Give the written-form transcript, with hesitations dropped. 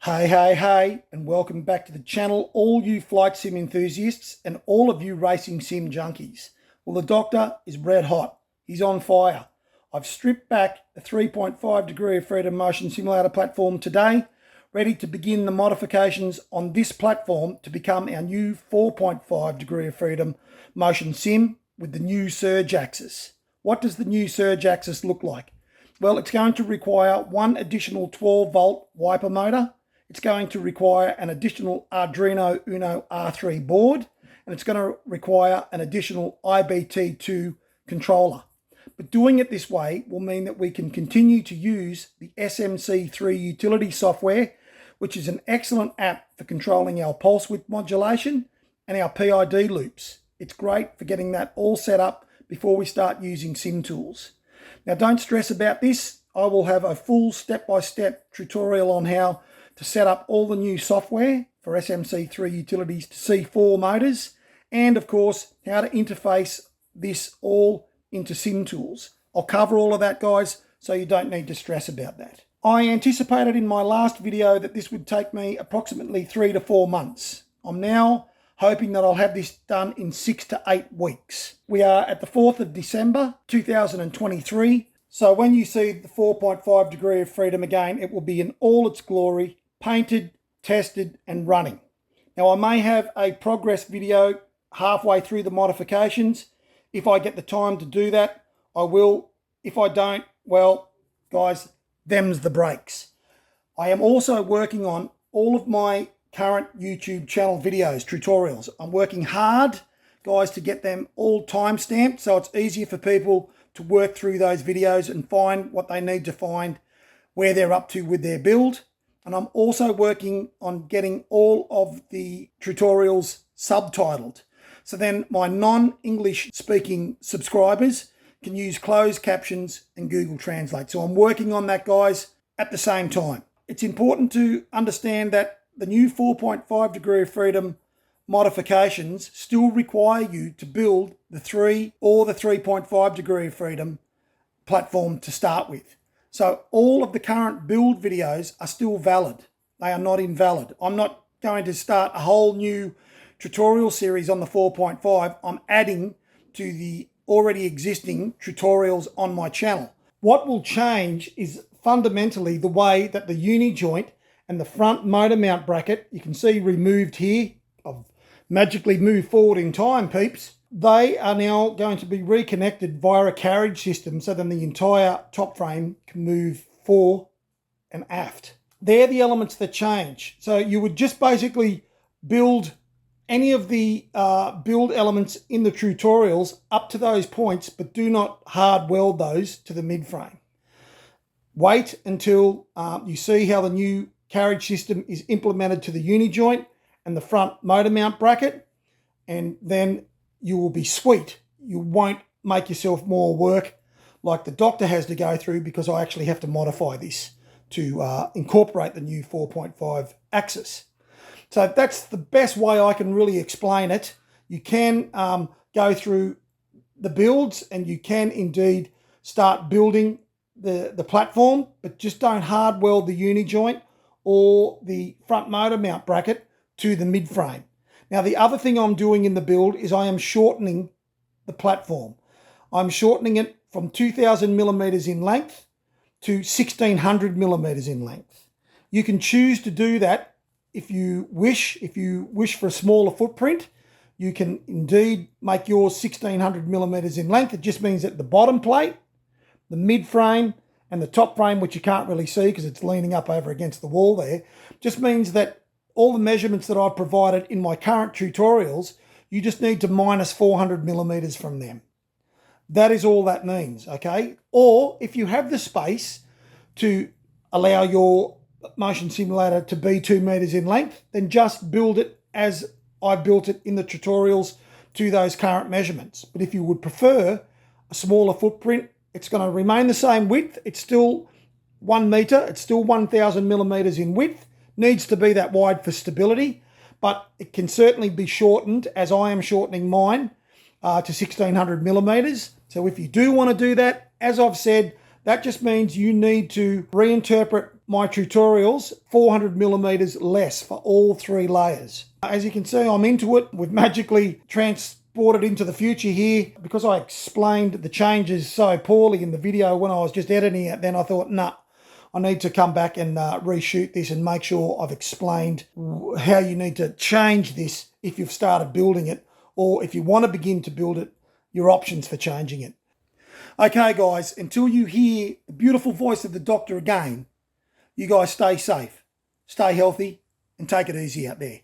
Hey, and welcome back to the channel, all you flight sim enthusiasts and all of you racing sim junkies. Well, the doctor is red hot. He's on fire. I've stripped back the 3.5 degree of freedom motion simulator platform today, ready to begin the modifications on this platform to become our new 4.5 degree of freedom motion sim with the new surge axis. What does the new surge axis look like? Well, it's going to require one additional 12 volt wiper motor. It's going to require an additional Arduino Uno R3 board, and it's going to require an additional IBT2 controller. But doing it this way will mean that we can continue to use the SMC3 utility software, which is an excellent app for controlling our pulse width modulation and our PID loops. It's great for getting that all set up before we start using sim tools. Now, don't stress about this. I will have a full step-by-step tutorial on how to set up all the new software for SMC3 utilities to C4 motors, and of course, how to interface this all into sim tools. I'll cover all of that, guys, so you don't need to stress about that. I anticipated in my last video that this would take me approximately 3 to 4 months. I'm now hoping that I'll have this done in 6 to 8 weeks. We are at the 4th of December 2023, so when you see the 4.5 degree of freedom again, it will be in all its glory, painted, tested and running. Now, I may have a progress video halfway through the modifications. If I get the time to do that, I will. If I don't, well, guys, them's the breaks. I am also working on all of my current YouTube channel videos, tutorials. I'm working hard, guys, to get them all time-stamped so it's easier for people to work through those videos and find what they need to find, where they're up to with their build. And I'm also working on getting all of the tutorials subtitled. So then my non-English speaking subscribers can use closed captions and Google Translate. So I'm working on that, guys, at the same time. It's important to understand that the new 4.5 degree of freedom modifications still require you to build the 3 or the 3.5 degree of freedom platform to start with. So all of the current build videos are still valid. They are not invalid. I'm not going to start a whole new tutorial series on the 4.5. I'm adding to the already existing tutorials on my channel. What will change is fundamentally the way that the uni joint and the front motor mount bracket, you can see removed here. I've magically moved forward in time, peeps. They are now going to be reconnected via a carriage system so then the entire top frame can move fore and aft. They're the elements that change. So you would just basically build any of the build elements in the tutorials up to those points, but do not hard weld those to the mid frame. Wait until you see how the new carriage system is implemented to the uni joint and the front motor mount bracket, and then you will be sweet. You won't make yourself more work like the doctor has to go through, because I actually have to modify this to incorporate the new 4.5 axis. So that's the best way I can really explain it. You can go through the builds and you can indeed start building the platform, but just don't hard weld the uni joint or the front motor mount bracket to the mid frame. Now, the other thing I'm doing in the build is I am shortening the platform. I'm shortening it from 2000 millimeters in length to 1600 millimeters in length. You can choose to do that if you wish. If you wish for a smaller footprint, you can indeed make yours 1600 millimeters in length. It just means that the bottom plate, the mid frame, and the top frame, which you can't really see because it's leaning up over against the wall there, just means that all the measurements that I've provided in my current tutorials, you just need to minus 400 millimeters from them. That is all that means, okay? Or if you have the space to allow your motion simulator to be 2 meters in length, then just build it as I built it in the tutorials to those current measurements. But if you would prefer a smaller footprint, it's going to remain the same width. It's still 1 meter. It's still 1000 millimeters in width. Needs to be that wide for stability, but it can certainly be shortened, as I am shortening mine to 1600 millimeters. So if you do want to do that, as I've said, that just means you need to reinterpret my tutorials, 400 millimeters less for all 3 layers. As you can see, I'm into it. We've magically transported into the future here. Because I explained the changes so poorly in the video when I was just editing it, then I thought, nah, I need to come back and reshoot this and make sure I've explained how you need to change this if you've started building it, or if you want to begin to build it, your options for changing it. Okay, guys, until you hear the beautiful voice of the doctor again, you guys stay safe, stay healthy, and take it easy out there.